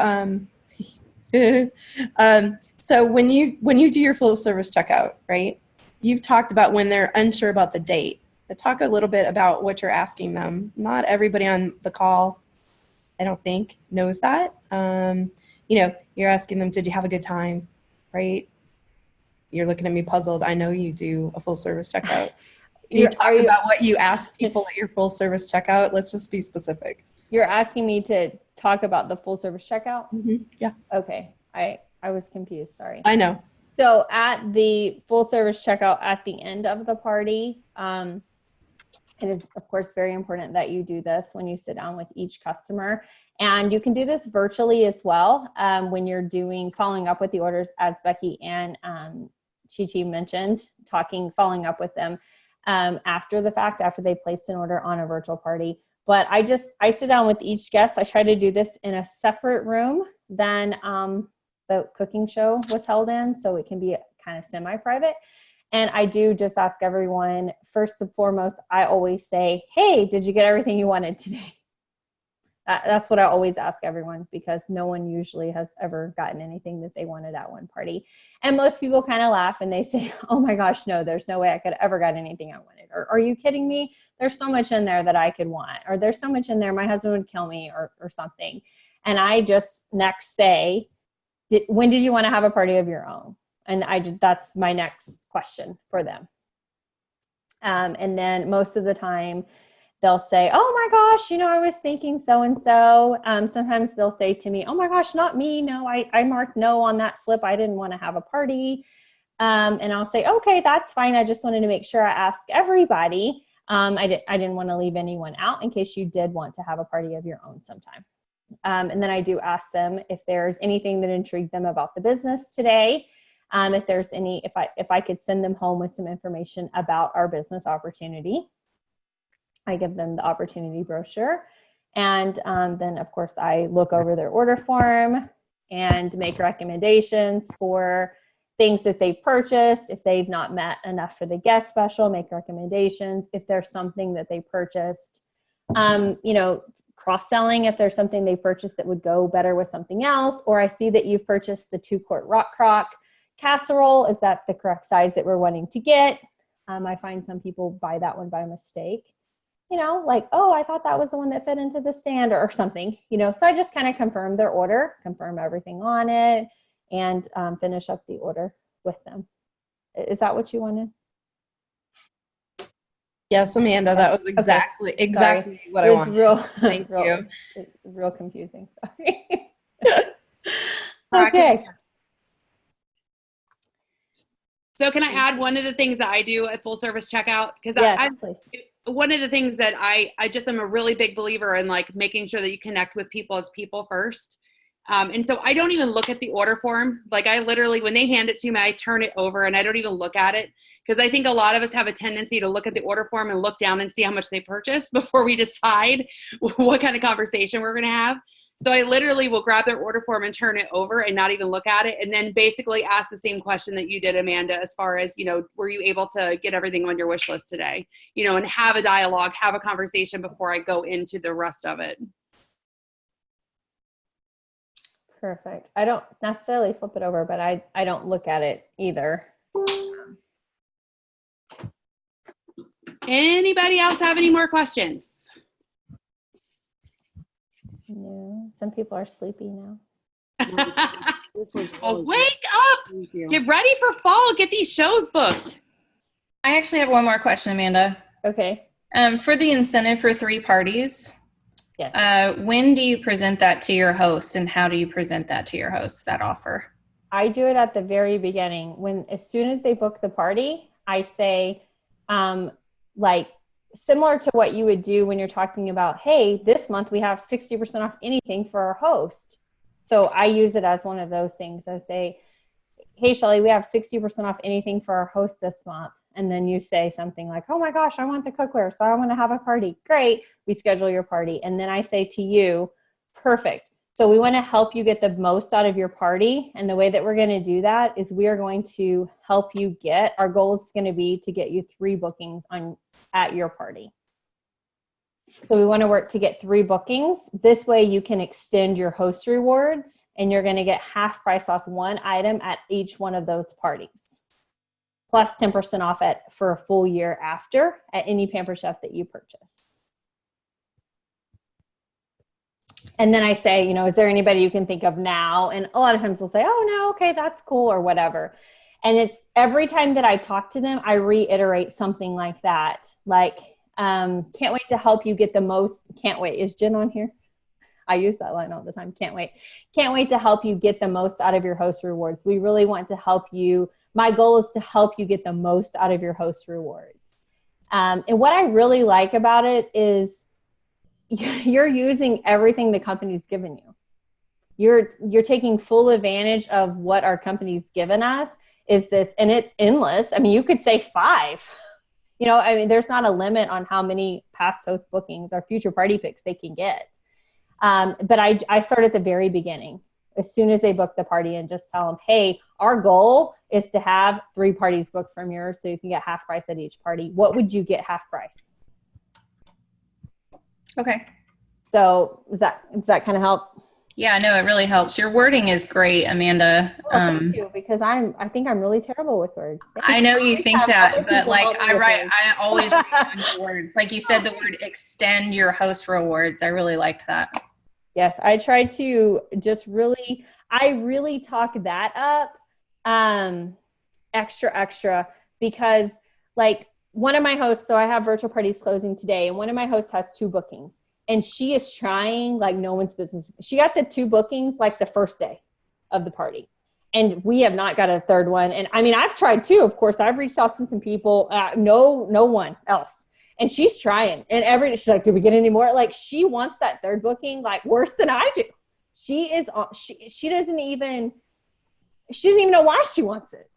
so when you do your full service checkout, right? You've talked about when they're unsure about the date. But talk a little bit about what you're asking them. Not everybody on the call, I don't think, knows that. You're asking them, did you have a good time? Right? You're looking at me puzzled. I know you do a full service checkout. Can you talk about what you ask people at your full service checkout? Let's just be specific. You're asking me to talk about the full service checkout? Mm-hmm. Yeah. Okay. I was confused. Sorry. I know. So at the full service checkout at the end of the party, it is, of course, very important that you do this when you sit down with each customer. And you can do this virtually as well when you're following up with the orders, as Becky and Chi mentioned, following up with them after the fact, after they placed an order on a virtual party. But I sit down with each guest. I try to do this in a separate room than the cooking show was held in, so it can be kind of semi-private. And I do just ask everyone, first and foremost, I always say, hey, did you get everything you wanted today? That's what I always ask everyone, because no one usually has ever gotten anything that they wanted at one party. And most people kind of laugh and they say, oh my gosh, no, there's no way I could ever got anything I wanted. Or are you kidding me? There's so much in there that I could want. Or there's so much in there my husband would kill me or something. And I just next say, when did you want to have a party of your own? And that's my next question for them. And then most of the time, they'll say, oh my gosh, I was thinking so-and-so. Sometimes they'll say to me, oh my gosh, not me. No, I marked no on that slip. I didn't want to have a party. And I'll say, okay, that's fine. I just wanted to make sure I asked everybody. I didn't want to leave anyone out in case you did want to have a party of your own sometime. And then I do ask them if there's anything that intrigued them about the business today. If there's if I could send them home with some information about our business opportunity. I give them the opportunity brochure. And then, of course, I look over their order form and make recommendations for things that they've purchased. If they've not met enough for the guest special, make recommendations. If there's something that they purchased, cross-selling, if there's something they purchased that would go better with something else, or I see that you've purchased the 2-quart rock crock casserole. Is that the correct size that we're wanting to get? I find some people buy that one by mistake, like, oh, I thought that was the one that fit into the stand or something, so I just kind of confirm their order, confirm everything on it, and finish up the order with them. Is that what you wanted? Yes, Amanda, that was exactly what I It was wanted. Thank you. Real confusing. Sorry. Okay. So can I add one of the things that I do at full service checkout? Because Yes, please. one of the things that I just am a really big believer in, like making sure that you connect with people as people first. And so I don't even look at the order form. Like I literally, when they hand it to me, I turn it over and I don't even look at it. Because I think a lot of us have a tendency to look at the order form and look down and see how much they purchased before we decide what kind of conversation we're going to have. So I literally will grab their order form and turn it over and not even look at it. And then basically ask the same question that you did, Amanda, as far as, were you able to get everything on your wish list today? And have a dialogue, have a conversation before I go into the rest of it. Perfect. I don't necessarily flip it over, but I don't look at it either. Anybody else have any more questions? No, some people are sleepy now. This was Oh, really wake up! Thank you. Get ready for fall. Get these shows booked. I actually have one more question, Amanda. Okay. For the incentive for 3 parties, Yes. when do you present that to your host, and how do you present that to your host, that offer? I do it at the very beginning. As soon as they book the party, I say, like similar to what you would do when you're talking about, hey, this month we have 60% off anything for our host. So I use it as one of those things. I say, hey, Shelly, we have 60% off anything for our host this month. And then you say something like, oh my gosh, I want the cookware, so I want to have a party. Great. We schedule your party. And then I say to you, perfect. So we want to help you get the most out of your party. And the way that we're going to do that is we are going to help you our goal is going to be to get you 3 bookings at your party. So we want to work to get 3 bookings. This way you can extend your host rewards, and you're going to get half price off one item at each one of those parties, plus 10% off for a full year after at any Pampered Chef that you purchase. And then I say, is there anybody you can think of now? And a lot of times they'll say, oh no, okay, that's cool, or whatever. And it's every time that I talk to them, I reiterate something like that. Like, can't wait to help you get the most. Can't wait. Is Jen on here? I use that line all the time. Can't wait. Can't wait to help you get the most out of your host rewards. We really want to help you. My goal is to help you get the most out of your host rewards. And what I really like about it is you're using everything the company's given you. You're taking full advantage of what our company's given us. Is this, and it's endless. I mean, you could say 5. There's not a limit on how many past host bookings or future party picks they can get. But I start at the very beginning, as soon as they book the party, and just tell them, hey, our goal is to have 3 parties booked from yours, so you can get half price at each party. What would you get half price? Okay. So does that kind of help? Yeah, no, it really helps. Your wording is great, Amanda. Thank you, because I think I'm really terrible with words. I know you think that, but like I I always write down your words. Like you said, the word extend your host rewards. I really liked that. Yes, I try to just really talk that up extra, because like one of my hosts, so I have virtual parties closing today, and one of my hosts has 2 bookings, and she is trying like no one's business. She got the 2 bookings like the first day of the party, and we have not got a 3rd one. And I mean, I've tried too, of course. I've reached out to some people, no one else. And she's trying, and she's like, "Do we get any more?" Like, she wants that 3rd booking like worse than I do. She doesn't even know why she wants it,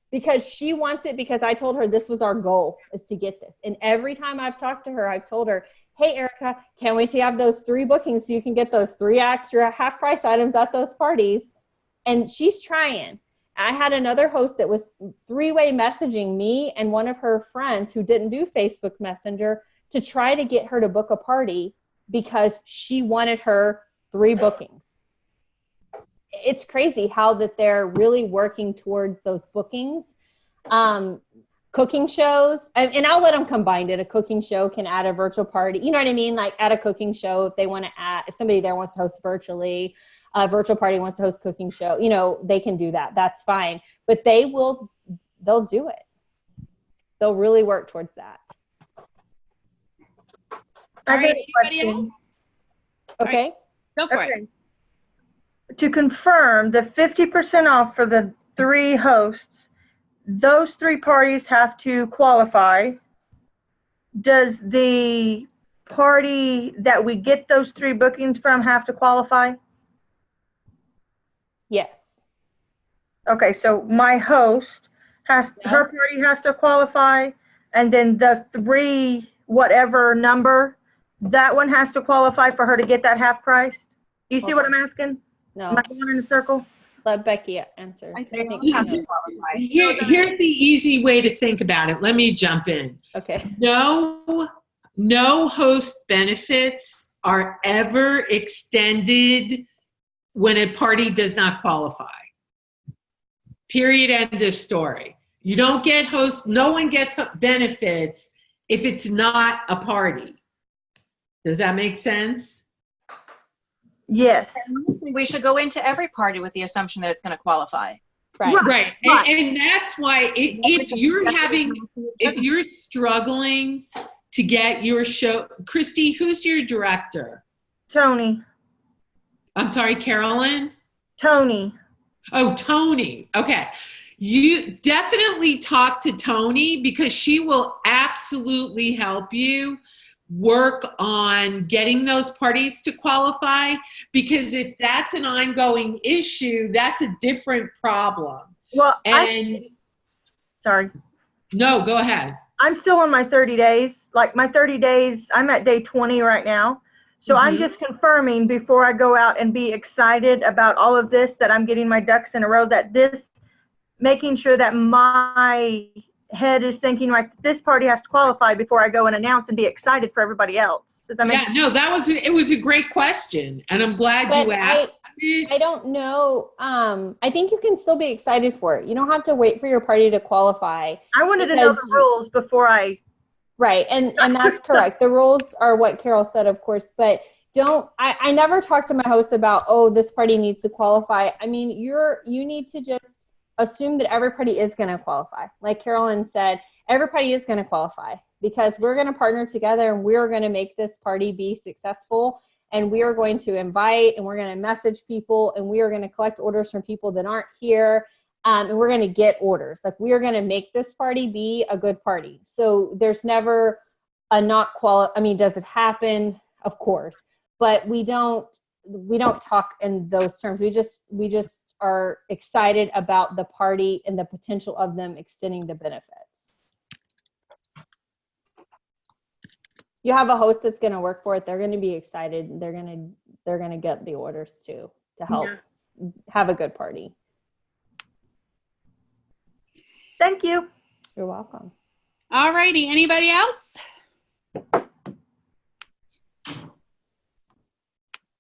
because she wants it because I told her this was our goal, is to get this. And every time I've talked to her, I've told her, "Hey, Erica, can't wait to have those 3 bookings so you can get those 3 extra half price items at those parties." And she's trying. I had another host that was three-way messaging me and one of her friends who didn't do Facebook Messenger to try to get her to book a party because she wanted her 3 bookings. It's crazy how that they're really working towards those bookings. Cooking shows, and I'll let them combine it. A cooking show can add a virtual party. You know what I mean? Like at a cooking show, if they want to add, if somebody there wants to host virtually, a virtual party wants to host cooking show, you know, they can do that. That's fine. But they'll do it. They'll really work towards that. All right, anybody else? Okay. Go for it. To confirm, the 50% off for the 3 hosts, those 3 parties have to qualify. Does the party that we get those 3 bookings from have to qualify? Yes. Okay, so my host her party has to qualify, and then the 3, whatever number, that one has to qualify for her to get that half price. You see what I'm asking? No. Am I going in a circle? Let Becky answer. I think think you she have to knows. qualify. Here's the easy way to think about it. Let me jump in. Okay. No host benefits are ever extended when a party does not qualify. Period, end of story. You don't get no one gets benefits if it's not a party. Does that make sense? Yes. We should go into every party with the assumption that it's going to qualify. Right. Right. And that's why if you're struggling to get your show, Christy, who's your director? Tony. I'm sorry, Carolyn? Tony. Oh, Tony. Okay. You definitely talk to Tony because she will absolutely help you work on getting those parties to qualify, because if that's an ongoing issue, that's a different problem. Well, sorry. No, go ahead. I'm still on my 30 days. Like my 30 days, I'm at day 20 right now. So I'm just confirming before I go out and be excited about all of this, that I'm getting my ducks in a row, that making sure that my head is thinking like this party has to qualify before I go and announce and be excited for everybody else. Does that make sense? It was a great question, and I'm glad you asked it. I don't know. I think you can still be excited for it. You don't have to wait for your party to qualify. I wanted to know the rules before I. Right, and that's correct. The rules are what Carol said, of course, but I never talk to my host about, oh, this party needs to qualify. I mean, you need to just assume that every party is going to qualify. Like Carolyn said, every party is going to qualify because we're going to partner together and we're going to make this party be successful, and we are going to invite and we're going to message people and we are going to collect orders from people that aren't here, and we're going to get orders. Like we are going to make this party be a good party. So there's never a not I mean, does it happen? Of course, but we don't talk in those terms. We just are excited about the party and the potential of them extending the benefits. You have a host that's going to work for it. They're going to be excited. They're going to get the orders too to help have a good party. Thank you. You're welcome. All righty. Anybody else?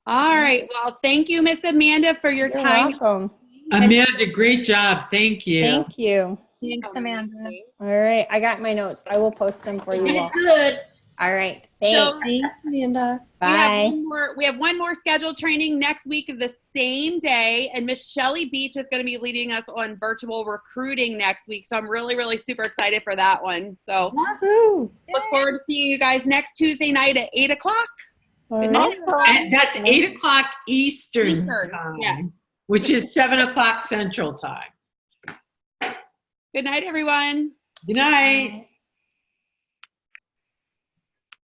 All right. Well, thank you, Miss Amanda, for your You're time. welcome. Amanda, great job. Thank you. Thank you. Thanks, Amanda. All right. I got my notes. I will post them for you all. Good. All right. Thanks. Thanks, Amanda. Bye. We have one more scheduled training next week of the same day, and Miss Shelley Beach is going to be leading us on virtual recruiting next week. So I'm really, really super excited for that one. So Woohoo. look forward to seeing you guys next Tuesday night at 8 o'clock. Good night. And that's 8 o'clock Eastern time, yes. which is 7 o'clock Central time. Good night, everyone. Good night.